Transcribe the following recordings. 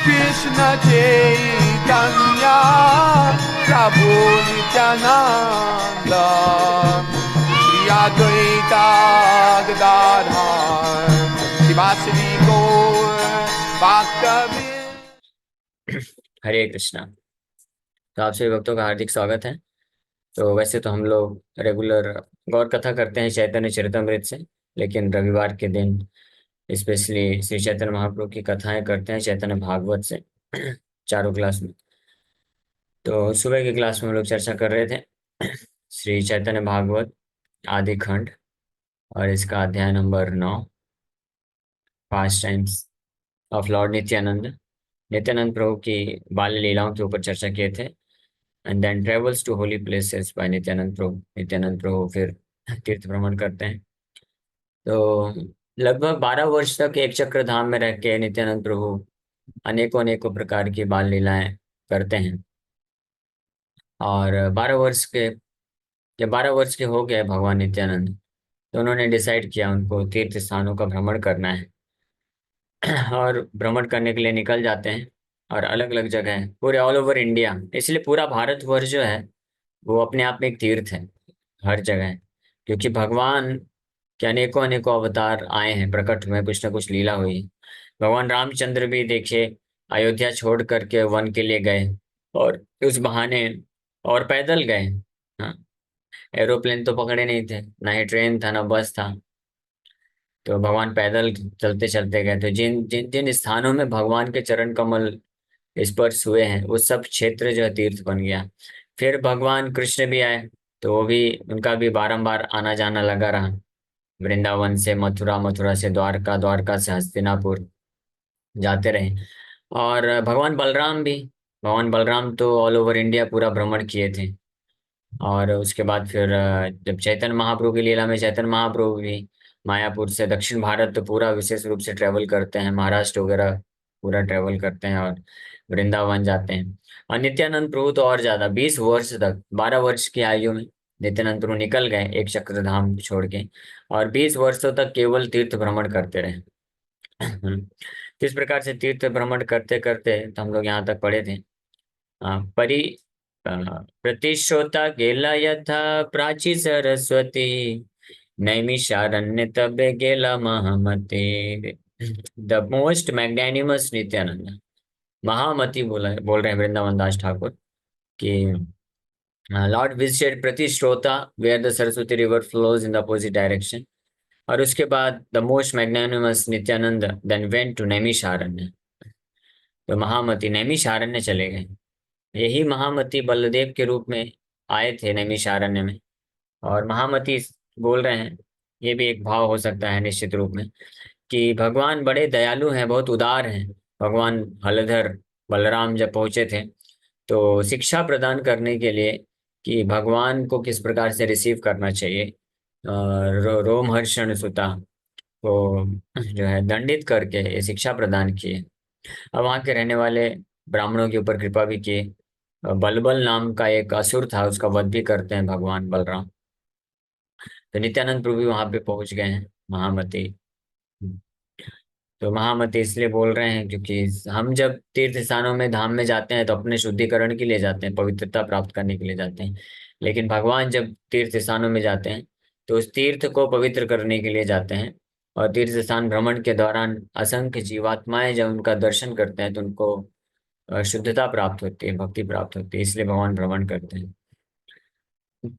Krishna Chaitanya Prabhu Nityananda Shri Advaita Gadadhar Sivasadi Gaur Bhaktavinda। हरे कृष्णा। तो आप सभी भक्तों का हार्दिक स्वागत है। तो वैसे तो हम लोग रेगुलर गौर कथा करते हैं चैतन्य चरितमृत से, लेकिन रविवार के दिन स्पेशली श्री चैतन्य महाप्रभु की कथाएं करते हैं चैतन्य भागवत से चारों क्लास में। तो सुबह की क्लास में हम लोग चर्चा कर रहे थे श्री चैतन्य भागवत आदि खंड, और इसका अध्याय number 9, pastimes of Lord Nityananda. Nityananda प्रभु की बाल लीलाओं के ऊपर चर्चा किए थे। And then travels to holy places by Nityananda प्रभु। नित्यानंद प्रभु फिर तीर्थ भ्रमण करते हैं। तो लगभग 12 वर्ष तक एक चक्र धाम में रह के नित्यानंद प्रभु अनेकों अनेकों प्रकार की बाल लीलाएं करते हैं। और 12 वर्ष के जब 12 वर्ष के हो गए भगवान नित्यानंद, तो उन्होंने डिसाइड किया उनको तीर्थ स्थानों का भ्रमण करना है और भ्रमण करने के लिए निकल जाते हैं। और अलग अलग जगह है पूरे ऑल ओवर इंडिया, इसलिए पूरा भारतवर्ष जो है वो अपने आप में एक तीर्थ है हर जगह। क्योंकि भगवान के अनेकों अनेकों अवतार आए हैं, प्रकट हुए, कुछ ना कुछ लीला हुई। भगवान रामचंद्र भी देखिए अयोध्या छोड़ करके वन के लिए गए, और उस बहाने और पैदल गए। हाँ, एरोप्लेन तो पकड़े नहीं थे, ना ही ट्रेन था, ना बस था। तो भगवान पैदल चलते चलते गए। तो जिन जिन जिन स्थानों में भगवान के चरण कमल स्पर्श हुए हैं वो सब क्षेत्र जो है तीर्थ बन गया। फिर भगवान कृष्ण भी आए, तो वो भी, उनका भी बारंबार आना जाना लगा रहा। वृंदावन से मथुरा, मथुरा से द्वारका, द्वारका से हस्तिनापुर जाते रहे। और भगवान बलराम तो ऑल ओवर इंडिया पूरा भ्रमण किए थे। और उसके बाद फिर जब चैतन्य महाप्रभु की लीला में चैतन्य महाप्रभु भी मायापुर से दक्षिण भारत तो पूरा विशेष रूप से ट्रेवल करते हैं, महाराष्ट्र वगैरह पूरा ट्रेवल करते हैं और वृंदावन जाते हैं। और नित्यानंद प्रभु तो और ज्यादा 20 वर्ष तक, 12 वर्ष की आयु में नित्यानंद प्रभु निकल गए एक चक्र धाम छोड़ के, और 20 वर्षों तक केवल तीर्थ भ्रमण करते रहे। तो इस प्रकार से तीर्थ भ्रमण करते करते तो हम लोग यहाँ तक पढ़े थे। परी प्रतिश्रोता गेला यथा प्राची सरस्वती, नैमिषारण्य तबे गेला महामती। द मोस्ट मैग्नेनिमस नित्यानंद, महामती बोल रहे हैं वृंदावन दास ठाकुर कि Lord visited Pratisrota where the Saraswati river flows in the opposite direction. और उसके बाद the most magnanimous Nityananda then went to Naimisharanya. तो महामती नैमिषारण्य चले गए। यही महामती बलदेव के रूप में आए थे नैमिषारण्य में। और महामती बोल रहे हैं, ये भी एक भाव हो सकता है निश्चित रूप में, कि भगवान बड़े दयालु हैं, बहुत उदार हैं। भगवान हलधर बलराम जब पहुंचे थे तो शिक्षा प्रदान करने के लिए कि भगवान को किस प्रकार से रिसीव करना चाहिए, रोमहर्षण सुता को जो है दंडित करके ये शिक्षा प्रदान किए। अब वहाँ के रहने वाले ब्राह्मणों के ऊपर कृपा भी किए। बलबल नाम का एक असुर था, उसका वध भी करते हैं भगवान बलराम। तो नित्यानंद प्रभु भी वहां पे पहुंच गए हैं महामती। तो महामती इसलिए बोल रहे हैं क्योंकि हम जब तीर्थ स्थानों में धाम में जाते हैं तो अपने शुद्धिकरण के लिए जाते हैं, पवित्रता प्राप्त करने के लिए जाते हैं। लेकिन भगवान जब तीर्थ स्थानों में जाते हैं तो उस तीर्थ को पवित्र करने के लिए जाते हैं। और तीर्थ स्थान भ्रमण के दौरान असंख्य जीवात्माएं जब उनका दर्शन करते हैं तो उनको शुद्धता प्राप्त होती है, भक्ति प्राप्त होती है, इसलिए भगवान भ्रमण करते हैं।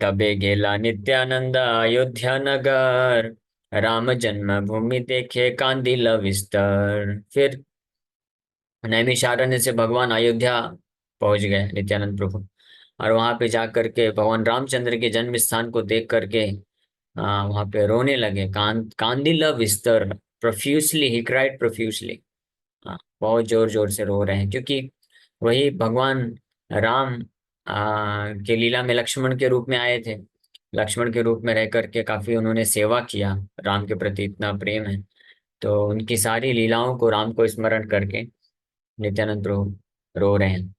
तबे गेला नित्यानंद अयोध्या नगर, राम जन्मभूमि देखे कांदिल विस्तर। फिर नैमिषारण्य से भगवान अयोध्या पहुंच गए नित्यानंद प्रभु, और वहां पे जा करके भगवान रामचंद्र के जन्म स्थान को देख करके वहां पे रोने लगे। Kandivali विस्तर, profusely he cried profusely. बहुत जोर जोर से रो रहे हैं, क्योंकि वही भगवान राम के लीला में लक्ष्मण के रूप में आए थे। लक्ष्मण के रूप में रह करके काफी उन्होंने सेवा किया, राम के प्रति इतना प्रेम है। तो उनकी सारी लीलाओं को, राम को स्मरण करके नित्यानंद प्रभु रो रहे हैं।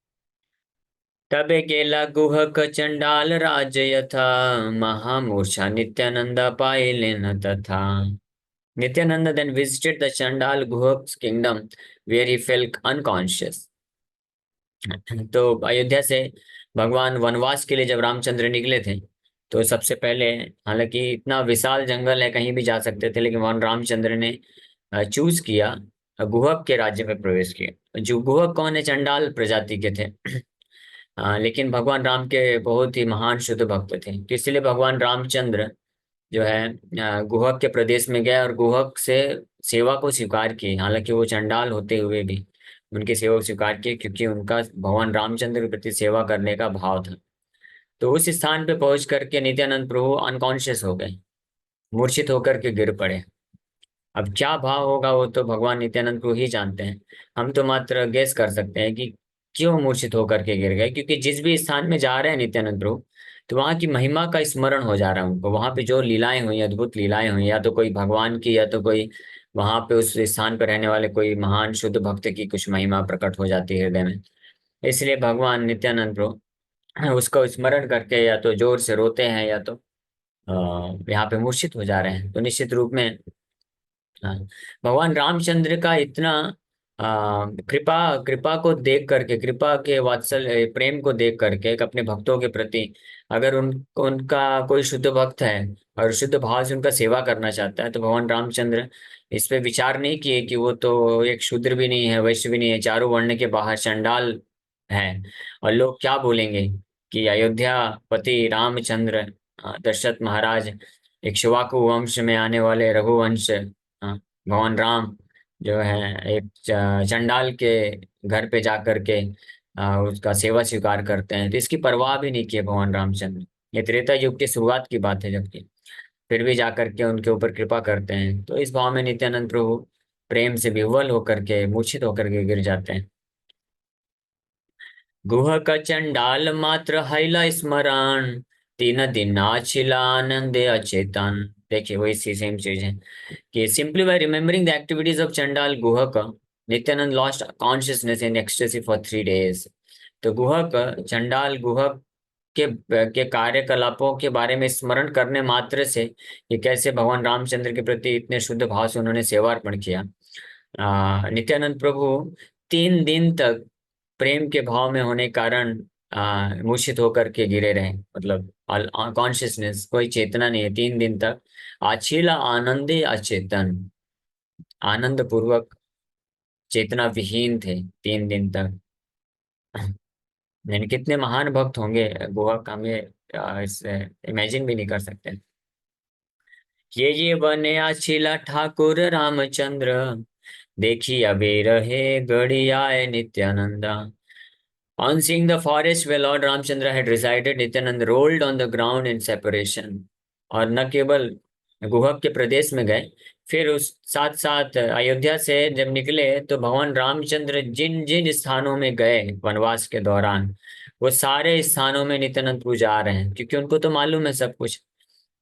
तबे गेला गुहक चंडाल राज यथा, महामूर्छा नित्यानंद पाइले न तथा। Nityananda then visited the Chandal Guhak's kingdom, where he fell unconscious. तो अयोध्या से भगवान वनवास के लिए जब रामचंद्र निकले थे, तो सबसे पहले, हालांकि इतना विशाल जंगल है कहीं भी जा सकते थे, लेकिन भगवान रामचंद्र ने चूज किया, गुहक के राज्य में प्रवेश किया। जो गुहक कौन है? चंडाल प्रजाति के थे। लेकिन भगवान राम के बहुत ही महान शुद्ध भक्त थे, तो इसलिए भगवान रामचंद्र जो है गुहक के प्रदेश में गए और गुहक से सेवा को स्वीकार की। हालांकि वो चंडाल होते हुए भी उनकी सेवा को स्वीकार की, क्योंकि उनका भगवान रामचंद्र के प्रति सेवा करने का भाव था। तो उस स्थान पे पहुंच करके नित्यानंद प्रभु अनकॉन्शियस हो गए, मूर्छित होकर के गिर पड़े। अब क्या भाव होगा वो तो भगवान नित्यानंद प्रभु ही जानते हैं। हम तो मात्र गेस कर सकते हैं कि क्यों मूर्छित होकर के गिर गए, क्योंकि जिस भी स्थान में जा रहे हैं नित्यानंद प्रभु, तो वहां की महिमा का स्मरण हो जा रहा है उनको। वहां पे जो लीलाएं हुई, अद्भुत लीलाएं हुई, या तो कोई भगवान की, या तो कोई वहां पे उस स्थान पर रहने वाले कोई महान शुद्ध भक्त की कुछ महिमा प्रकट हो जाती है हृदय में। इसलिए भगवान नित्यानंद प्रभु उसको स्मरण करके या तो जोर से रोते हैं, या तो यहाँ पे मूर्छित हो जा रहे हैं। तो निश्चित रूप में हाँ, भगवान रामचंद्र का इतना कृपा कृपा को देख करके, कृपा के वात्सल्य प्रेम को देख करके एक अपने भक्तों के प्रति, अगर उनका कोई शुद्ध भक्त है और शुद्ध भाव से उनका सेवा करना चाहता है, तो भगवान रामचंद्र इस पे विचार नहीं किए कि वो तो एक शूद्र भी नहीं है, वैश्य भी नहीं है, चारों वर्ण के बाहर चंडाल है, और लोग क्या बोलेंगे कि अयोध्या पति रामचंद्र, दशरथ महाराज, इक्ष्वाकु वंश में आने वाले रघुवंश, भगवान राम जो है एक चंडाल के घर पे जा करके उसका सेवा स्वीकार करते हैं। तो इसकी परवाह भी नहीं की है भगवान रामचंद्र। ये त्रेता युग की शुरुआत की बात है, जबकि फिर भी जा करके उनके ऊपर कृपा करते हैं। तो इस भाव में नित्यानंद प्रभु प्रेम से विह्वल होकर के, मूर्छित होकर के गिर जाते हैं। गुहक चंडाल मात्र हैला स्मरण, तीन दिन आछिला आनंदे अचेतन। देखिए वही सेम चीज है कि simply by remembering the activities of Chandal Guhaka, Nityanand lost consciousness in ecstasy for 3 days. तो गुहक, चंडाल गुहक के कार्यकलापों के बारे में स्मरण करने मात्र से ये कैसे भगवान रामचंद्र के प्रति इतने शुद्ध भाव से उन्होंने सेवा अर्पण किया। नित्यानंद प्रभु 3 दिन तक प्रेम के भाव में होने के कारण मूर्छित होकर के गिरे रहे, मतलब कॉन्शियसनेस, कोई चेतना नहीं है 3 दिन तक। अछिला आनंदे अचेतन, आनंद पूर्वक चेतना विहीन थे 3 दिन तक। यानी कितने महान भक्त होंगे गुहा का, हमें इससे इमेजिन भी नहीं कर सकते। ये बने अछिला ठाकुर रामचंद्र, देखी अबे रहे गढ़ी आए Nityananda. On seeing the forest where Lord Ramchandra had resided, Nityanand rolled on the ground in separation. और न केवल गुहक के प्रदेश में गए, फिर उस साथ साथ अयोध्या से जब निकले, तो भगवान रामचंद्र जिन जिन स्थानों में गए वनवास के दौरान, वो सारे स्थानों में नित्यानंद प्रभु जा रहे हैं, क्योंकि उनको तो मालूम है सब कुछ।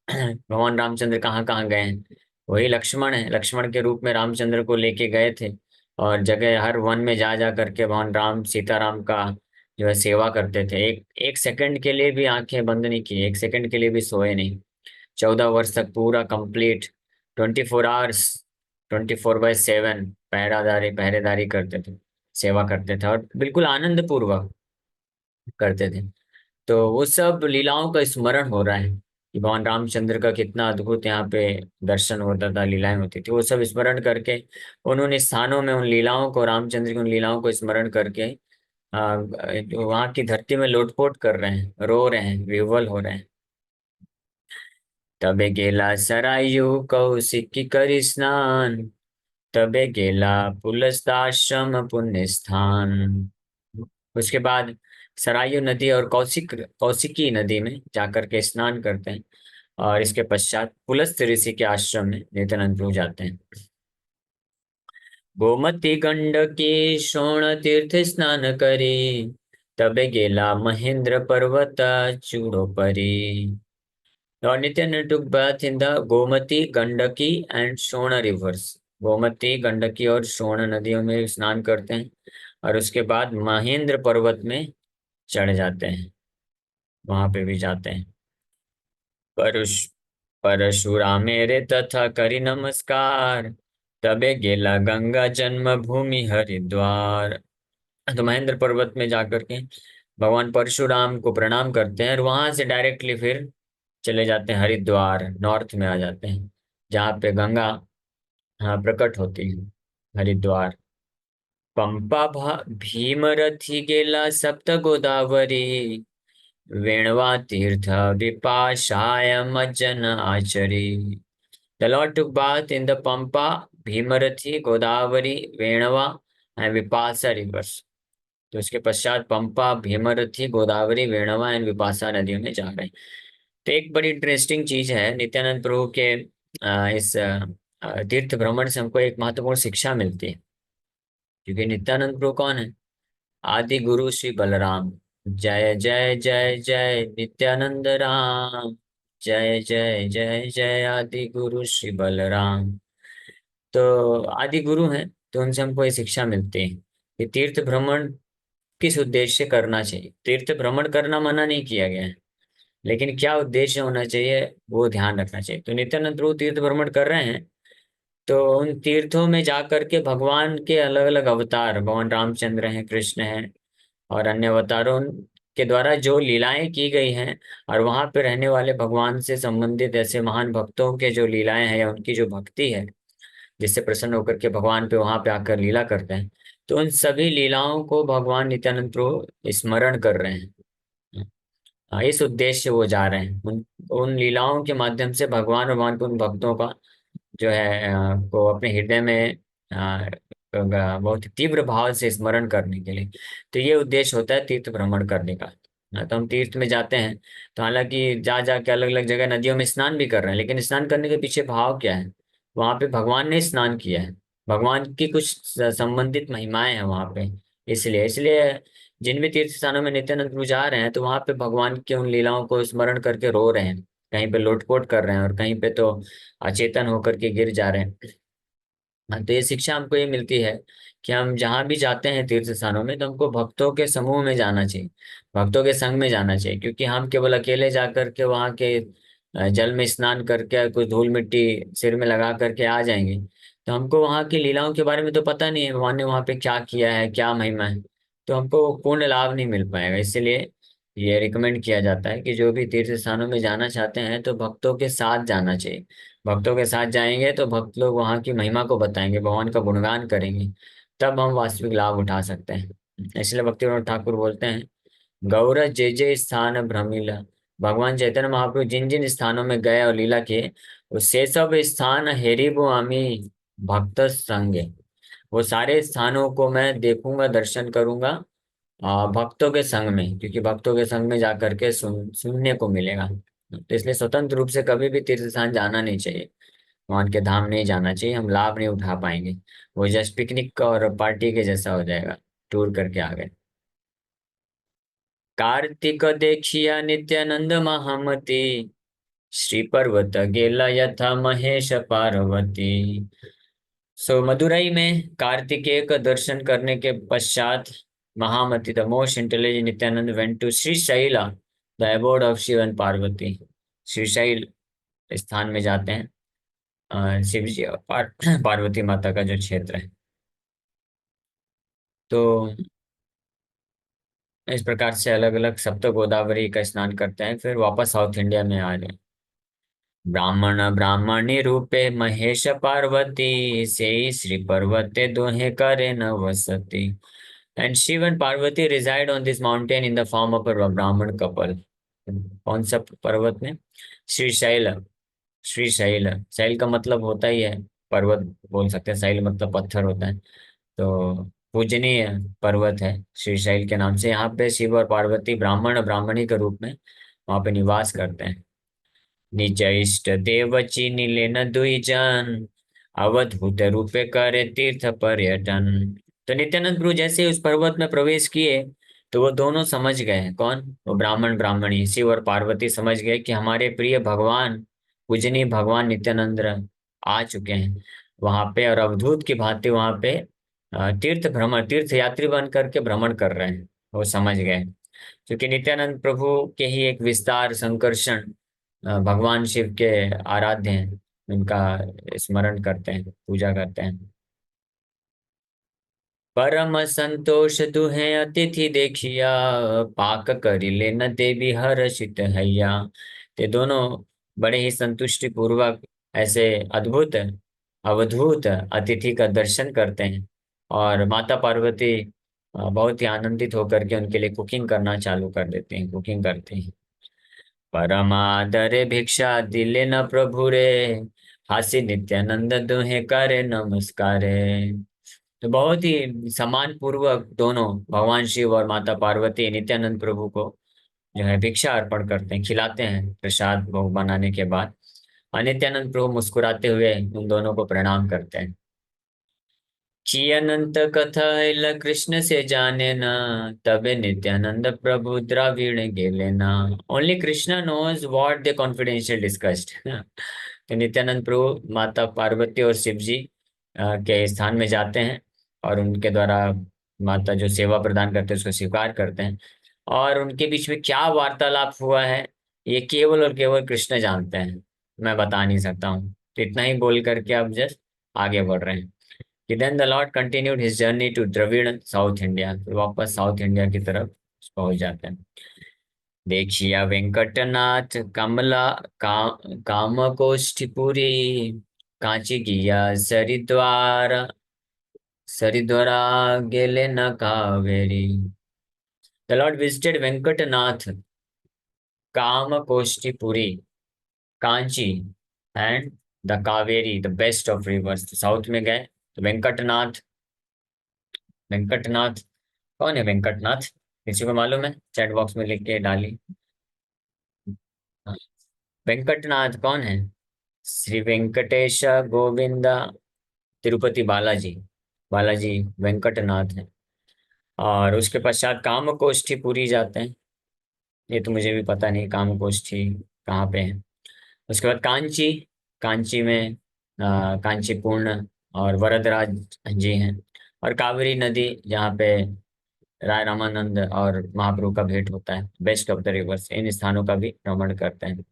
भगवान रामचंद्र कहाँ कहाँ गए हैं। वही लक्ष्मण है, लक्ष्मण के रूप में रामचंद्र को लेके गए थे, और जगह हर वन में जा जा करके भगवान राम सीताराम का जो है सेवा करते थे। एक एक सेकंड के लिए भी आंखें बंद नहीं की, एक सेकंड के लिए भी सोए नहीं। 14 वर्ष तक पूरा कंप्लीट 24 आवर्स, 24/7 पहरेदारी करते थे, सेवा करते थे, और बिल्कुल आनंद पूर्वक करते थे। तो वो सब लीलाओं का स्मरण हो रहा है कि भगवान रामचंद्र का कितना अद्भुत यहाँ पे दर्शन होता था, लीलाएं होती थी, वो सब स्मरण करके उन्होंने स्थानों में उन लीलाओं को, रामचंद्र की उन लीलाओं को स्मरण करके वहां की धरती में लोटपोट कर रहे हैं, रो रहे हैं, विह्वल हो रहे हैं। तबे गेला सरायु कौशिकी करी स्नान, तबे गेला पुलस्ताश्रम पुण्य स्थान। उसके बाद सरायु नदी और कौशिकी नदी में जाकर के स्नान करते हैं, और इसके पश्चात पुलस्त ऋषि के आश्रम में नित्यानंद प्रभु जाते हैं। गोमती गंडकी शोण तीर्थ स्नान करी, तबे गेला महेंद्र पर्वत चूड़ो परी। और Nityanand took bath in the Gomti, Gandaki and Son rivers. Gomti, Gandaki और शोण नदियों में स्नान करते हैं, और उसके बाद महेंद्र पर्वत में चढ़ जाते हैं, वहां पे भी जाते हैं। पर परशुरामेरे तथा करी नमस्कार, तबे गेला गंगा जन्म भूमि हरिद्वार। तो महेंद्र पर्वत में जाकर के भगवान परशुराम को प्रणाम करते हैं और वहां से डायरेक्टली फिर चले जाते हैं हरिद्वार, नॉर्थ में आ जाते हैं, जहाँ पे गंगा, हाँ, प्रकट होती है, हरिद्वार। भीमरथी गेला सप्त गोदावरी, वेणवा तीर्थ विपाशाय मज्जन आचरी। The Lord took bath in the Pampa, Bhimarathi, Godavari, Venava and Vipasa rivers. तो उसके पश्चात पंपा, भीमरथी, गोदावरी, वेणवा एंड विपासा नदियों में जा रहे हैं। तो एक बड़ी इंटरेस्टिंग चीज है, नित्यानंद प्रभु के इस तीर्थ भ्रमण से हमको एक महत्वपूर्ण शिक्षा मिलती है। क्योंकि नित्यानंद प्रभु कौन है? आदि गुरु श्री बलराम। जय जय जय जय नित्यानंद राम, जय जय जय जय आदि गुरु श्री बलराम। तो आदि गुरु हैं, तो उनसे हमको ये शिक्षा मिलती है कि तीर्थ भ्रमण किस उद्देश्य से करना चाहिए। तीर्थ भ्रमण करना मना नहीं किया गया है, लेकिन क्या उद्देश्य होना चाहिए वो ध्यान रखना चाहिए। तो नित्यानंद प्रभु तीर्थ भ्रमण कर रहे हैं, तो उन तीर्थों में जा करके भगवान के अलग अलग अवतार, भगवान रामचंद्र हैं, कृष्ण हैं और अन्य अवतारों के द्वारा जो लीलाएं की गई हैं, और वहां पे रहने वाले भगवान से संबंधित ऐसे महान भक्तों के जो लीलाएं हैं या उनकी जो भक्ति है, जिससे प्रसन्न होकर के भगवान पे वहां पे आकर लीला करते हैं, तो उन सभी लीलाओं को भगवान नित्यानंद प्रभु स्मरण कर रहे हैं। इस उद्देश्य से वो जा रहे हैं, उन उन लीलाओं के माध्यम से भगवान के उन भक्तों का जो है को अपने हृदय में बहुत ही तीव्र भाव से स्मरण करने के लिए। तो ये उद्देश्य होता है तीर्थ भ्रमण करने का। तो हम तीर्थ में जाते हैं, तो हालांकि जा जाके अलग अलग जगह नदियों में स्नान भी कर रहे हैं, लेकिन स्नान करने के पीछे भाव क्या है? वहां पे भगवान ने स्नान किया है, भगवान की कुछ संबंधित महिमाएं हैं वहां पे। इसलिए इसलिए जिन भी तीर्थ स्थानों में नित्यानंद प्रभु जा रहे हैं, तो वहां पे भगवान के उन लीलाओं को स्मरण करके रो रहे हैं, कहीं पे लोटपोट कर रहे हैं और कहीं पे तो अचेतन होकर के गिर जा रहे हैं। हाँ, तो ये शिक्षा हमको ये मिलती है कि हम जहाँ भी जाते हैं तीर्थ स्थानों में, तो हमको भक्तों के समूह में जाना चाहिए, भक्तों के संग में जाना चाहिए। क्योंकि हम केवल अकेले जा करके वहाँ के जल में स्नान करके कुछ धूल मिट्टी सिर में लगा करके आ जाएंगे, तो हमको वहाँ की लीलाओं के बारे में तो पता नहीं है, भगवान ने वहाँ पे क्या किया है, क्या महिमा है, तो हमको पूर्ण लाभ नहीं मिल पाएगा। इसलिए ये रिकमेंड किया जाता है कि जो भी तीर्थ स्थानों में जाना चाहते हैं, तो भक्तों के साथ जाना चाहिए। भक्तों के साथ जाएंगे तो भक्त लोग वहाँ की महिमा को बताएंगे, भगवान का गुणगान करेंगे, तब हम वास्तविक लाभ उठा सकते हैं। इसलिए भक्ति विनोद ठाकुर बोलते हैं, गौर जय जय स्थान भ्रमिला। भगवान चैतन्य महाप्रभु जिन जिन स्थानों में गए और लीला किए, वो से सब स्थान हेरिबो आमी भक्त संगे। वो सारे स्थानों को मैं देखूंगा, दर्शन करूंगा भक्तों के संग में, क्योंकि भक्तों के संग में जाकर के सुनने को मिलेगा। तो इसलिए स्वतंत्र रूप से कभी भी तीर्थ स्थान जाना नहीं चाहिए, भगवान के धाम नहीं जाना चाहिए, हम लाभ नहीं उठा पाएंगे। वो जस्ट पिकनिक और पार्टी के जैसा हो जाएगा, टूर करके आ गए। कार्तिक देखिया नित्यानंद महामती, श्री पर्वत गेला यथा महेश पार्वती। सो मदुरई में कार्तिकेय का दर्शन करने के पश्चात महामती, the most intelligent Nityananda went to Shri Shaila, the abode of Shiva and Parvati. Srishaila स्थान में जाते हैं, शिव जी और पार्वती माता का जो क्षेत्र है। तो इस प्रकार से अलग अलग सप्त गोदावरी का स्नान करते हैं, फिर वापस साउथ इंडिया में आ जाए। ब्राह्मण ब्राह्मणी रूपे महेश पार्वती, से श्री पर्वते दोहे करे न वसती। And Shiva and Parvati resided on this mountain in the form of a Brahmin couple. कौन सा पर्वत में? श्रीशैल। श्रीशैल, शैल का मतलब होता ही है पर्वत, बोल सकते हैं, शैल मतलब पत्थर होता है। तो पूजनीय पर्वत है श्रीशैल के नाम से। यहाँ पे शिव और पार्वती ब्राह्मण ब्राह्मणी के रूप में वहां पे निवास करते हैं। निज इष्ट देव चीनी लेन दुई जन, अवधूत रूपे करे तीर्थ पर्यटन। तो नित्यानंद प्रभु जैसे उस पर्वत में प्रवेश किए, तो वो दोनों समझ गए, कौन? वो ब्राह्मण ब्राह्मणी शिव और पार्वती समझ गए कि हमारे प्रिय भगवान, पूजनीय भगवान नित्यानंद आ चुके हैं वहां पे, और अवधूत की भांति वहां पे तीर्थ यात्री बन करके भ्रमण कर रहे हैं। वो समझ गए, क्योंकि नित्यानंद प्रभु के ही एक विस्तार संकर्षण भगवान शिव के आराध्य हैं, उनका स्मरण करते हैं, पूजा करते हैं। परम संतोष दुहे अतिथि देखिया, पाक करी लेन देवी हर्षित हैया। ते दोनों बड़े ही संतुष्टि पूर्वक ऐसे अद्भुत अवधूत अतिथि का दर्शन करते हैं, और माता पार्वती बहुत ही आनंदित होकर के उनके लिए कुकिंग करना चालू कर देते हैं, कुकिंग करते हैं। परमादरे भिक्षा दिले न प्रभु रे, हास्य नित्यानंद दुहे करे नमस्कारे। तो बहुत ही सम्मान पूर्वक दोनों भगवान शिव और माता पार्वती नित्यानंद प्रभु को जो है भिक्षा अर्पण करते हैं, खिलाते हैं प्रसाद भोग बनाने के बाद। और नित्यानंद प्रभु मुस्कुराते हुए उन दोनों को प्रणाम करते हैं। की अनंत कथा इला कृष्ण से जाने ना, तबे नित्यानंद प्रभु द्राविण गेले ना। Only Krishna knows what they confidential discussed. तो नित्यानंद प्रभु माता पार्वती और शिव जी के स्थान में जाते हैं, और उनके द्वारा माता जो सेवा प्रदान करते हैं उसको स्वीकार करते हैं। और उनके बीच में क्या वार्तालाप हुआ है, ये केवल और केवल कृष्ण जानते हैं, मैं बता नहीं सकता हूँ। तो इतना ही बोल करके अब जस्ट आगे बढ़ रहे हैं कि then the Lord continued his journey to Dravidian south India. फिर वापस साउथ इंडिया की तरफ पहुंच जाते हैं। देखिया वेंकटनाथ कमला का कामकोष्ठीपुरी, कांची किया सरिद्वार, सरिद्वारा गेले न Kaveri. The Lord visited Venkatanath, Kamakoshthipuri, Kanchi and the Kaveri, the best of rivers. South में गए तो वेंकटनाथ, वेंकटनाथ कौन है वेंकटनाथ? किसी को मालूम है? चैट बॉक्स में लिख के डाली। हाँ, वेंकटनाथ कौन है? श्री वेंकटेश गोविंदा तिरुपति बालाजी, बालाजी वेंकटनाथ है। और उसके पश्चात कामकोष्ठीपुरी जाते हैं। ये तो मुझे भी पता नहीं कामकोष्ठी कहाँ पे है। उसके बाद कांची, कांची में कांचीपूर्ण और वरदराज जी हैं। और कावेरी नदी जहाँ पे राय रामानंद और महाप्रभु का भेंट होता है, बेस्ट ऑफ द रिवर्स। इन स्थानों का भी भ्रमण करते हैं।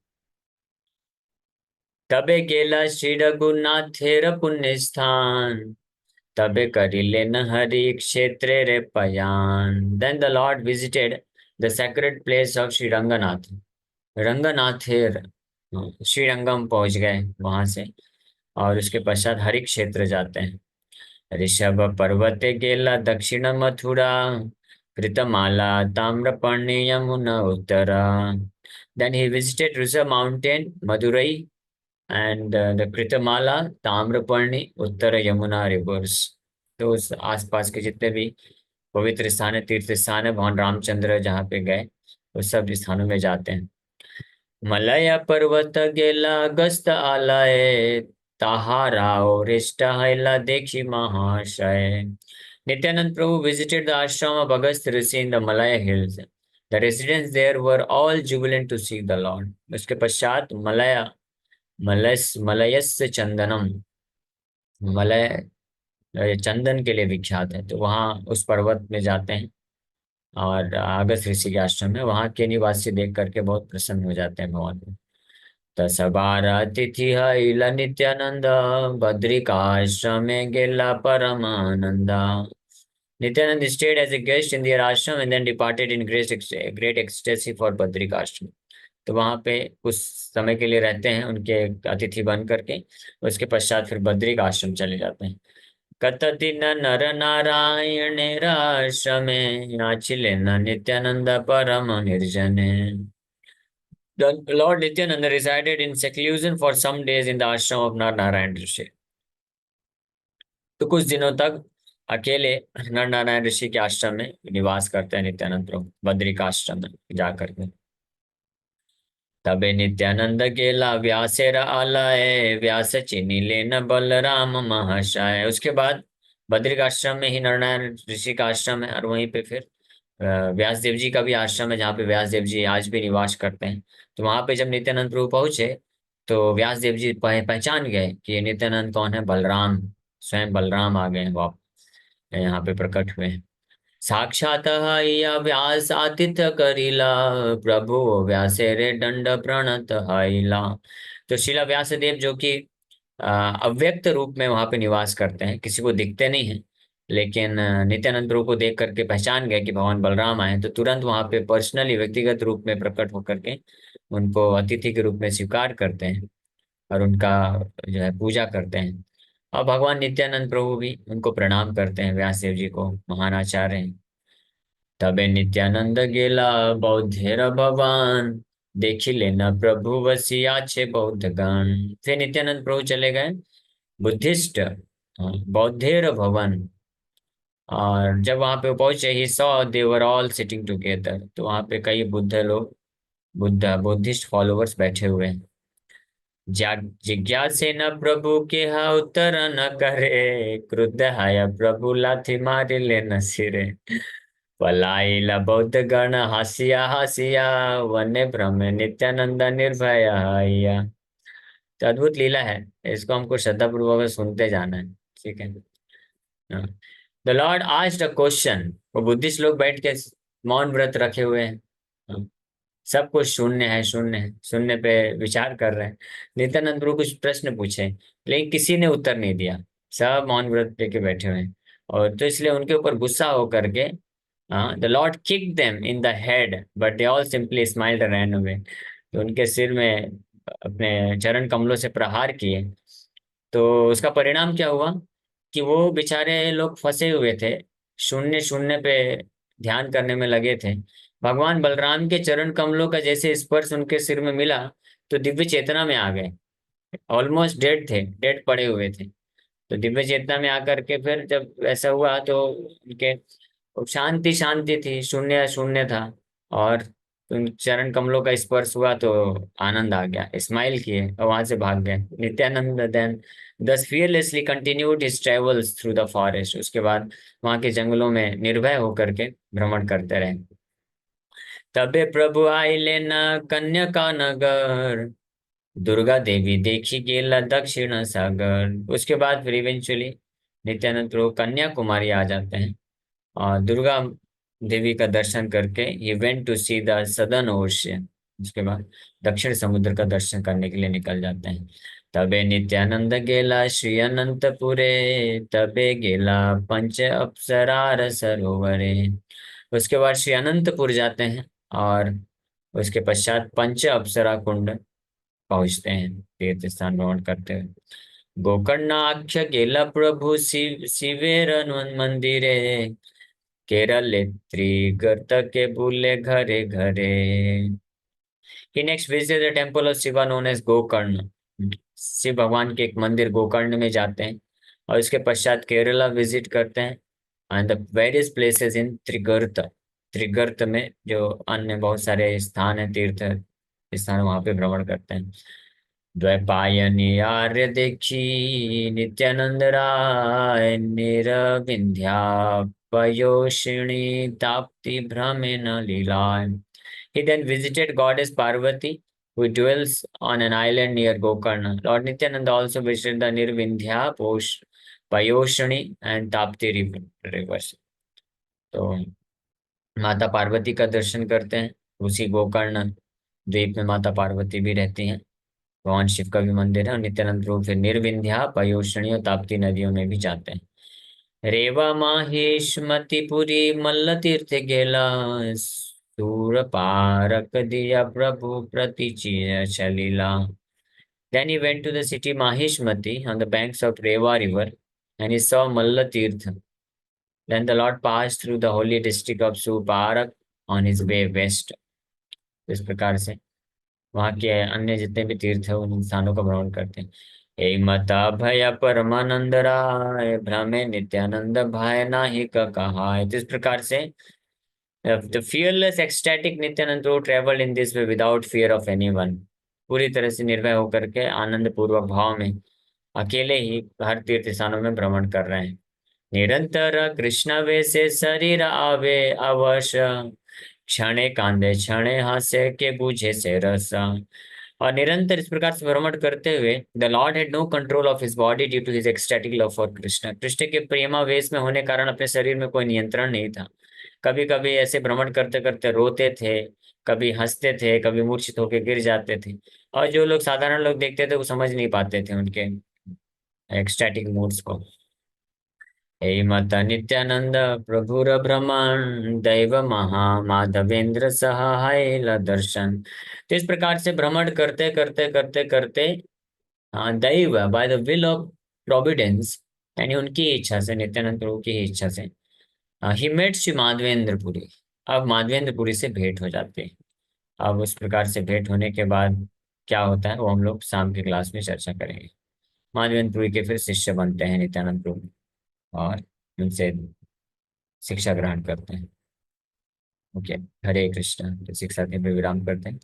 तबे गेला श्री रघुनाथेर पुण्य स्थान, तबे करिले न हरि क्षेत्रे रे पयान। Then the Lord visited the sacred place of Shri Ranganath, रंगनाथेर, श्रीरंगम पहुंच गए वहां से। और उसके पश्चात हरि क्षेत्र जाते हैं। ऋषभ पर्वते गेला दक्षिण Mathura, Kritamala Tamraparni Yamuna Uttara. Then he visited Rishabh Mountain, Madurai, and the Kritamala, Tamraparni, Uttara Yamuna rivers. तो उस आसपास के जितने भी पवित्र स्थान है, तीर्थ स्थान है, भगवान रामचंद्र जहाँ पे गए उस सब स्थानों में जाते हैं। मलय पर्वत गेला अगस्त आलय, ताहारा और हैला देखी महाशय। Nityanand Prabhu visited the ashram of Agastya Rishi in the Malaya hills. The residents there were all jubilant to see the Lord. उसके पश्चात मलयस्य चंदनम, मलय चंदन के लिए विख्यात है, तो वहाँ उस पर्वत में जाते हैं और अगस्त ऋषि के आश्रम में वहाँ के निवासी देख करके बहुत प्रसन्न हो जाते हैं भगवान को। तसबार अतिथि इला नित्यानंद, बद्रिकाश्रमे गेला Paramananda. Nityanand stayed as a guest in their ashram and then departed in great ecstasy for Badrik ashram. तो वहां पे कुछ समय के लिए रहते हैं उनके अतिथि बन करके, उसके पश्चात फिर बद्रिक आश्रम चले जाते हैं। कतदिन नर नारायण आश्रमे, नाचिले न नित्यानंद परम निर्जने। The Lord Nityananda resided in seclusion for some days in the ashram of Nar Narayan Rishi. तो कुछ दिनों तक अकेले नर नारायण ऋषि के आश्रम में निवास करते हैं नित्यानंद प्रभु, बद्रिक आश्रम में जाकर के। तबे नित्यानंद गेला व्यासेर आलय, व्यास चिन्हि लेन बलराम महाशय। उसके बाद बद्रिक आश्रम में ही नारायण ऋषि का आश्रम है, और वहीं पे फिर व्यास देव जी का भी आश्रम है, जहाँ पे व्यास देव जी आज भी निवास करते हैं। तो वहां पे जब नित्यानंद प्रभु पहुंचे तो व्यास देव जी पहचान गए कि ये नित्यानंद कौन है, बलराम, स्वयं बलराम आ गए हैं, वो यहाँ पे प्रकट हुए हैं। साक्षात या व्यास आतिथ्य करिला, प्रभु व्यासे रे दंड प्रणत हईला। तो शिला व्यास देव जो कि अव्यक्त रूप में वहां पे निवास करते हैं, किसी को दिखते नहीं है, लेकिन नित्यानंद प्रभु को देख करके पहचान गए कि भगवान बलराम आए, तो तुरंत वहां पे पर्सनली व्यक्तिगत रूप में प्रकट होकर के उनको अतिथि के रूप में स्वीकार करते हैं और उनका जो है पूजा करते हैं। और भगवान नित्यानंद प्रभु भी उनको प्रणाम करते हैं, व्यासदेव जी को महान आचार्य हैं। तबे नित्यानंद गेला बौद्धेर भगवान, देखी लेना प्रभु वसिया छे बौद्ध गण। फिर नित्यानंद प्रभु चले गए बुद्धिस्ट बौद्धेर भवन, और जब वहां पे पहुंचे he saw they were all sitting together, तो वहां पे कई बुद्ध लोग, बुद्धिस्ट फॉलोअर्स बैठे हुए हैं। जिज्ञासे न प्रभु के हा उत्तर न करे, क्रुद्ध है प्रभु लाथी मारे ले न सिरे। पलायिला बौद्ध गण हासिया हासिया, वने भ्रम नित्यानंद निर्भय हैया। तो अद्भुत लीला है, इसको हमको श्रद्धा पूर्वक सुनते जाना है। ठीक है। The Lord asked a question, वो बुद्धिस्ट लोग बैठ के मौन व्रत रखे हुए हैं। हाँ, सब कुछ शून्य है, शून्य है, शून्य पे विचार कर रहे हैं। नित्यानंद प्रभु कुछ प्रश्न पूछे, लेकिन किसी ने उत्तर नहीं दिया, सब मौन व्रत लेके बैठे हुए हैं। और तो इसलिए उनके ऊपर गुस्सा होकर के the Lord kick them in the head, but they all simply smiled and ran away. तो उनके सिर में अपने चरण कमलों से प्रहार किए। तो उसका परिणाम क्या हुआ कि वो बेचारे लोग फंसे हुए थे, शून्य शून्य पे ध्यान करने में लगे थे। भगवान बलराम के चरण कमलों का जैसे स्पर्श उनके सिर में मिला, तो दिव्य चेतना में आ गए। ऑलमोस्ट डेड थे, डेड पड़े हुए थे। तो दिव्य चेतना में आकर के फिर जब ऐसा हुआ तो उनके शांति शांति थी, शून्य शून्य था। और उन चरण कमलों का स्पर्श हुआ तो आनंद आ गया, स्माइल किए और वहां से भाग गए। नित्यानंद देन दस fearlessly continued his travels through the forest. उसके बाद वहां के जंगलों में निर्भय होकर के भ्रमण करते रहे। तबे प्रभु आइले न कन्या का नगर, दुर्गा देवी देखी गेला दक्षिण सागर। उसके बाद फिर इवेंचुअली नित्यानंद प्रभु कन्याकुमारी आ जाते हैं, और दुर्गा देवी का दर्शन करके ये went to see the southern ocean. उसके बाद दक्षिण समुद्र का दर्शन करने के लिए निकल जाते हैं। तबे नित्यानंद गेला श्री अनंतपुरे, तबे गेला पंच अप्सरार सरोवरे। उसके बाद श्री अनंतपुर जाते हैं, और उसके पश्चात पंच अप्सरा कुंड पहुंचते हैं, तीर्थ स्थान भ्रमण करते हुए। गोकर्णाख्य गेला प्रभु शिवेर मंदिरे, केरल त्रिगर्त के बुले घरे घरे। He next visited the temple of Shiva known as Gokarna. Shiv भगवान के एक मंदिर गोकर्ण में जाते हैं, और इसके पश्चात केरला विजिट करते हैं, and the various places in Trigarta. Trigarta में जो अन्य बहुत सारे स्थान है, तीर्थ स्थान, वहां पे भ्रमण करते हैं। द्वैपायनी आर्य देखी, Nityanand Rai निरविंध्या पयोषिणी Tapti भ्रमेण लीलाय। He then visited goddess Parvati, who dwells on an island near Gokarna. Lord Nityananda also visited the Nirvindhya, Payoshani and Tapti rivers. तो माता पार्वती का दर्शन करते हैं, उसी गोकर्ण द्वीप में माता पार्वती भी रहती हैं। भगवान शिव का भी मंदिर है। और नित्यानंद प्रभु फिर निर्विंध्या, पयोषणी और ताप्ती नदियों में भी जाते हैं। रेवा माहेशमतिपुरी मल्ल तीर्थ गेला, सूर पारक दिया प्रभु प्रतिचिय चलीला। Then he went to the city Maheshmati on the banks of Reva river, and he saw Malla Tirth. Then the Lord passed through the holy district of Suparak on his way west. इस प्रकार से वहाँ के अन्य जितने भी तीर्थ है उन स्थानों का भ्रमण करते हैं। हे मता भय परमानंद राय, भ्रमे नित्यानंद भाय नाही कहाय। तो इस प्रकार से the fearless ecstatic Nityanand Prabhu traveled in this way without fear of anyone। पूरी तरह से निर्भय होकर के आनंद पूर्वक भाव में अकेले ही हर तीर्थ स्थानों में भ्रमण कर रहे हैं। निरंतर कृष्ण वे से शरीर आवे अवश्य, क्षणे कांदे क्षणे हासे के बुझे से रसा। और निरंतर इस प्रकार से भ्रमण करते हुए the Lord had no control of his body due to his ecstatic love for Krishna. Krishna के प्रेमावेश में होने कारण अपने शरीर में कोई नियंत्रण नहीं था। कभी कभी ऐसे भ्रमण करते करते रोते थे, कभी हंसते थे, कभी मूर्छित होकर गिर जाते थे। और जो लोग साधारण लोग देखते थे वो समझ नहीं पाते थे उनके एक्सटैटिक मूड्स को। हे मत नित्यानंद प्रभुर भ्रमण दैव महा माधवेंद्र सहाय दर्शन। तो इस प्रकार से भ्रमण करते करते करते करते, हाँ, दैव by the will of Providence, यानी उनकी इच्छा से, नित्यानंद प्रभु की ही इच्छा से, ही मेट श्री माधवेंद्रपुरी। अब माधवेंद्रपुरी से भेंट हो जाते हैं। अब उस प्रकार से भेंट होने के बाद क्या होता है वो हम लोग शाम की क्लास में चर्चा करेंगे। माधवेंद्रपुरी के फिर शिष्य बनते हैं नित्यानंद प्रभु और उनसे शिक्षा ग्रहण करते हैं। ओके, हरे कृष्ण। तो शिक्षा के पे विराम करते हैं।